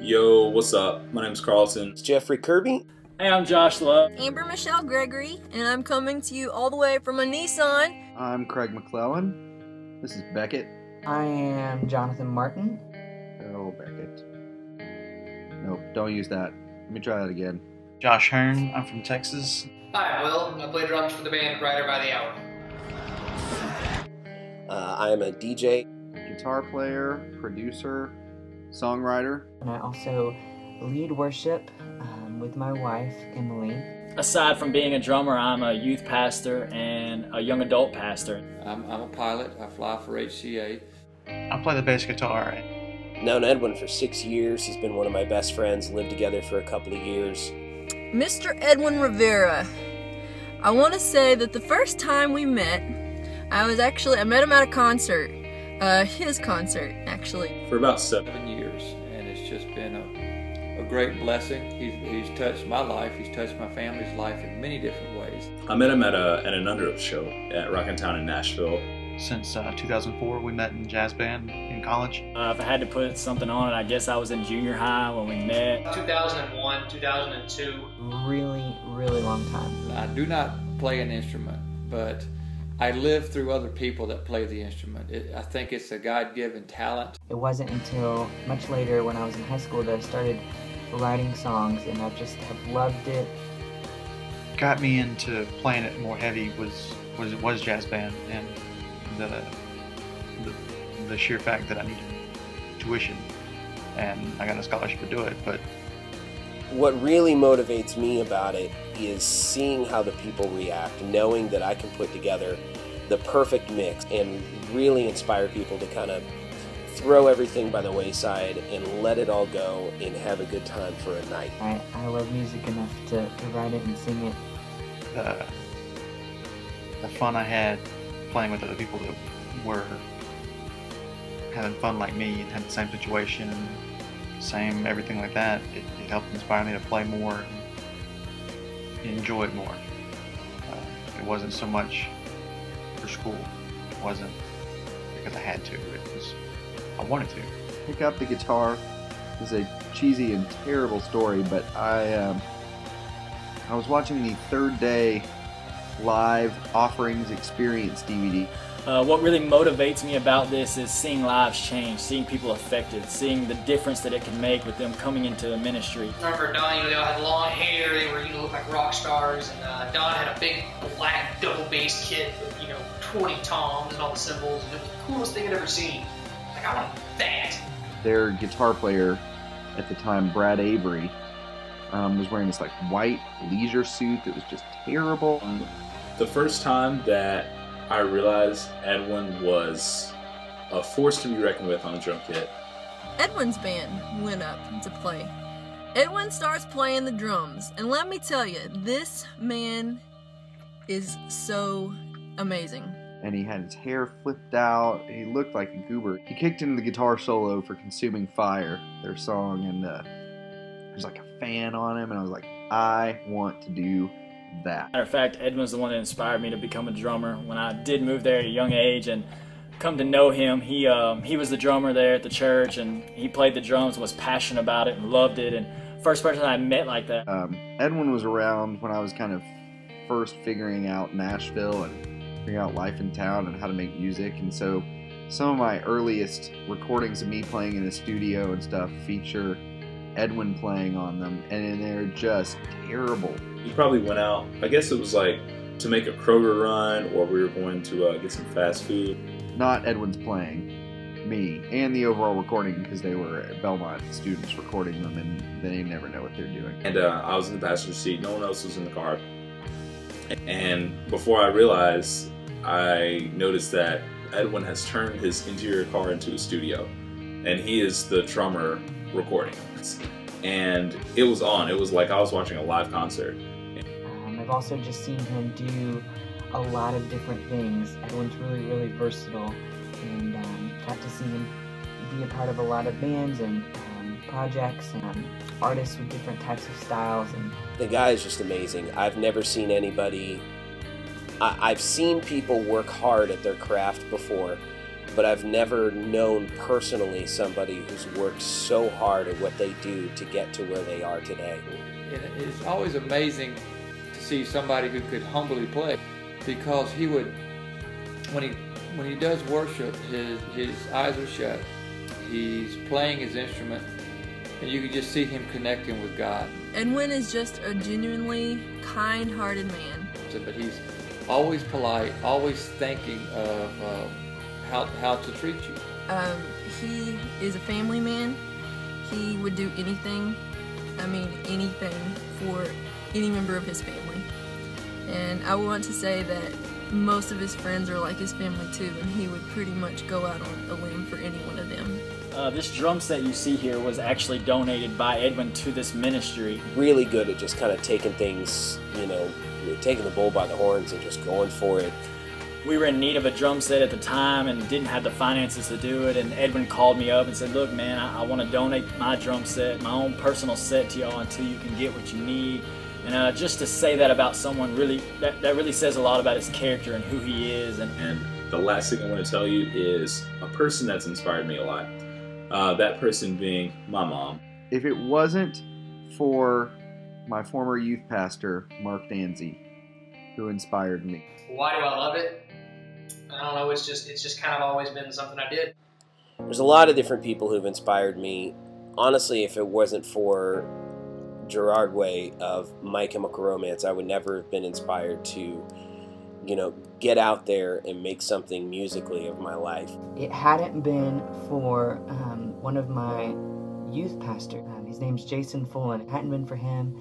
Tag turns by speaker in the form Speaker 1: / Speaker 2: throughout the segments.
Speaker 1: Yo, what's up? My name's Carlton.
Speaker 2: It's Jeffrey Kirby.
Speaker 3: Hey, I'm Josh Love.
Speaker 4: Amber Michelle Gregory, and I'm coming to you all the way from a Nissan.
Speaker 5: I'm Craig McClellan. This is Beckett.
Speaker 6: I am Jonathan Martin.
Speaker 5: Oh, Beckett. Nope, don't use that. Let me try that again.
Speaker 7: Josh Hearn, I'm from Texas.
Speaker 8: Hi, I'm Will. I play drums for the band Rider by the Hour.
Speaker 2: I am a DJ.
Speaker 5: Guitar player, producer, songwriter.
Speaker 6: And I also lead worship with my wife, Emily.
Speaker 3: Aside from being a drummer, I'm a youth pastor and a young adult pastor.
Speaker 9: I'm a pilot. I fly for HCA.
Speaker 7: I play the bass guitar.
Speaker 2: Known Edwin for 6 years. He's been one of my best friends. Lived together for a couple of years.
Speaker 4: Mr. Edwin Rivera. I want to say that the first time we met, I met him at a concert. His concert, actually.
Speaker 1: For about 7
Speaker 9: 7 years, and it's just been a great blessing. He's touched my life. He's touched my family's life in many different ways.
Speaker 1: I met him at an Underoath show at Rockin' Town in Nashville.
Speaker 7: Since 2004, we met in jazz band in college.
Speaker 3: If I had to put something on it, I guess I was in junior high when we met.
Speaker 8: 2001, 2002.
Speaker 6: Really, really long time.
Speaker 9: I do not play an instrument, but I live through other people that play the instrument. I think it's a God-given talent.
Speaker 6: It wasn't until much later when I was in high school that I started writing songs, and I just have loved it.
Speaker 7: Got me into playing it more heavy was jazz band, and the sheer fact that I needed tuition and I got a scholarship to do it. But
Speaker 2: what really motivates me about it is seeing how the people react, knowing that I can put together the perfect mix and really inspire people to kind of throw everything by the wayside and let it all go and have a good time for a night.
Speaker 6: I love music enough to write it and sing it.
Speaker 7: The fun I had playing with other people that were having fun like me and had the same situation and same everything like that, it helped inspire me to play more and enjoy it more. It wasn't so much for school. It wasn't because I had to. It was I wanted to.
Speaker 5: Pick up the guitar. It's a cheesy and terrible story, but I was watching the Third Day Live Offerings Experience DVD.
Speaker 3: What really motivates me about this is seeing lives change, seeing people affected, seeing the difference that it can make with them coming into the ministry.
Speaker 8: I remember Don, they all had long hair, they were, looked like rock stars, and Don had a big black double bass kit with, 20 toms and all the cymbals, and it was the coolest thing I'd ever seen. Like, I wanted that.
Speaker 5: Their guitar player at the time, Brad Avery, was wearing this white leisure suit that was just terrible.
Speaker 1: The first time that I realized Edwin was a force to be reckoned with on the drum kit.
Speaker 4: Edwin's band went up to play. Edwin starts playing the drums, and let me tell you, this man is so amazing.
Speaker 5: And he had his hair flipped out. He looked like a goober. He kicked into the guitar solo for Consuming Fire, their song, and there's a fan on him, and I was like, I want to do that.
Speaker 3: Matter of fact, Edwin's the one that inspired me to become a drummer. When I did move there at a young age and come to know him, he was the drummer there at the church, and he played the drums, was passionate about it, and loved it. And first person I met like that.
Speaker 5: Edwin was around when I was kind of first figuring out Nashville and figuring out life in town and how to make music, and so some of my earliest recordings of me playing in the studio and stuff feature Edwin playing on them, and they're just terrible.
Speaker 1: We probably went out, I guess it was to make a Kroger run, or we were going to get some fast food.
Speaker 5: Not Edwin's playing, me, and the overall recording, because they were Belmont students recording them, and they never know what they're doing.
Speaker 1: And I was in the passenger seat, no one else was in the car. And before I realized, I noticed that Edwin has turned his interior car into a studio, and he is the drummer recording. And it was on. It was like I was watching a live concert.
Speaker 6: I've also just seen him do a lot of different things. Edwin's really, really versatile, and got to see him be a part of a lot of bands and projects and artists with different types of styles. And
Speaker 2: the guy is just amazing. I've never seen anybody. I've seen people work hard at their craft before, but I've never known personally somebody who's worked so hard at what they do to get to where they are today.
Speaker 9: And it's always amazing to see somebody who could humbly play, because he would, when he does worship, his eyes are shut. He's playing his instrument, and you can just see him connecting with God.
Speaker 4: Edwin is just a genuinely kind-hearted man.
Speaker 9: But he's always polite, always thinking of how to treat you.
Speaker 4: He is a family man. He would do anything, I mean anything, for any member of his family. And I want to say that most of his friends are like his family too, and he would pretty much go out on a limb for any one of them.
Speaker 3: This drum set you see here was actually donated by Edwin to this ministry.
Speaker 2: Really good at just kind of taking things, you know, taking the bull by the horns and just going for it.
Speaker 3: We were in need of a drum set at the time and didn't have the finances to do it, and Edwin called me up and said, look man, I want to donate my drum set, my own personal set to y'all until you can get what you need. And just to say that about someone, really, that really says a lot about his character and who he is.
Speaker 1: And the last thing I want to tell you is a person that's inspired me a lot. That person being my mom.
Speaker 5: If it wasn't for my former youth pastor, Mark Danzy, who inspired me.
Speaker 8: Why do I love it? I don't know, it's just kind of always been something I did.
Speaker 2: There's a lot of different people who've inspired me. Honestly, if it wasn't for Gerard Way of My Chemical Romance, I would never have been inspired to, you know, get out there and make something musically of my life.
Speaker 6: It hadn't been for one of my youth pastors. His name's Jason Fullen. It hadn't been for him,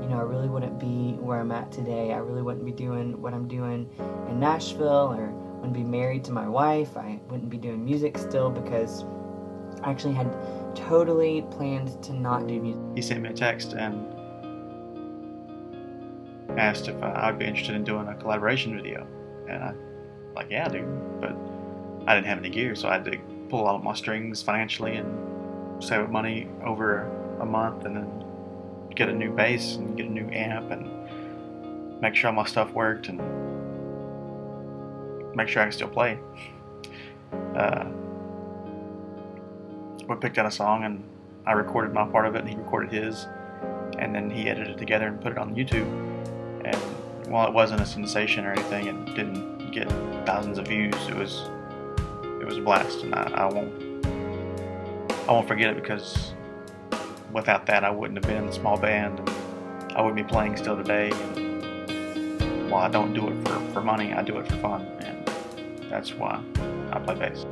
Speaker 6: you know, I really wouldn't be where I'm at today. I really wouldn't be doing what I'm doing in Nashville, or wouldn't be married to my wife. I wouldn't be doing music still, because I actually had totally planned to not do music.
Speaker 7: He sent me a text and asked if I would be interested in doing a collaboration video. And I was like, yeah, dude. But I didn't have any gear, so I had to pull all of my strings financially and save up money over a month, and then get a new bass and get a new amp and make sure all my stuff worked and make sure I can still play. We picked out a song, and I recorded my part of it and he recorded his, and then he edited it together and put it on YouTube. And while it wasn't a sensation or anything, it didn't get thousands of views, it was a blast, and I won't forget it, because without that I wouldn't have been in a small band, and I wouldn't be playing still today. And while I don't do it for money, I do it for fun, and that's why I play bass.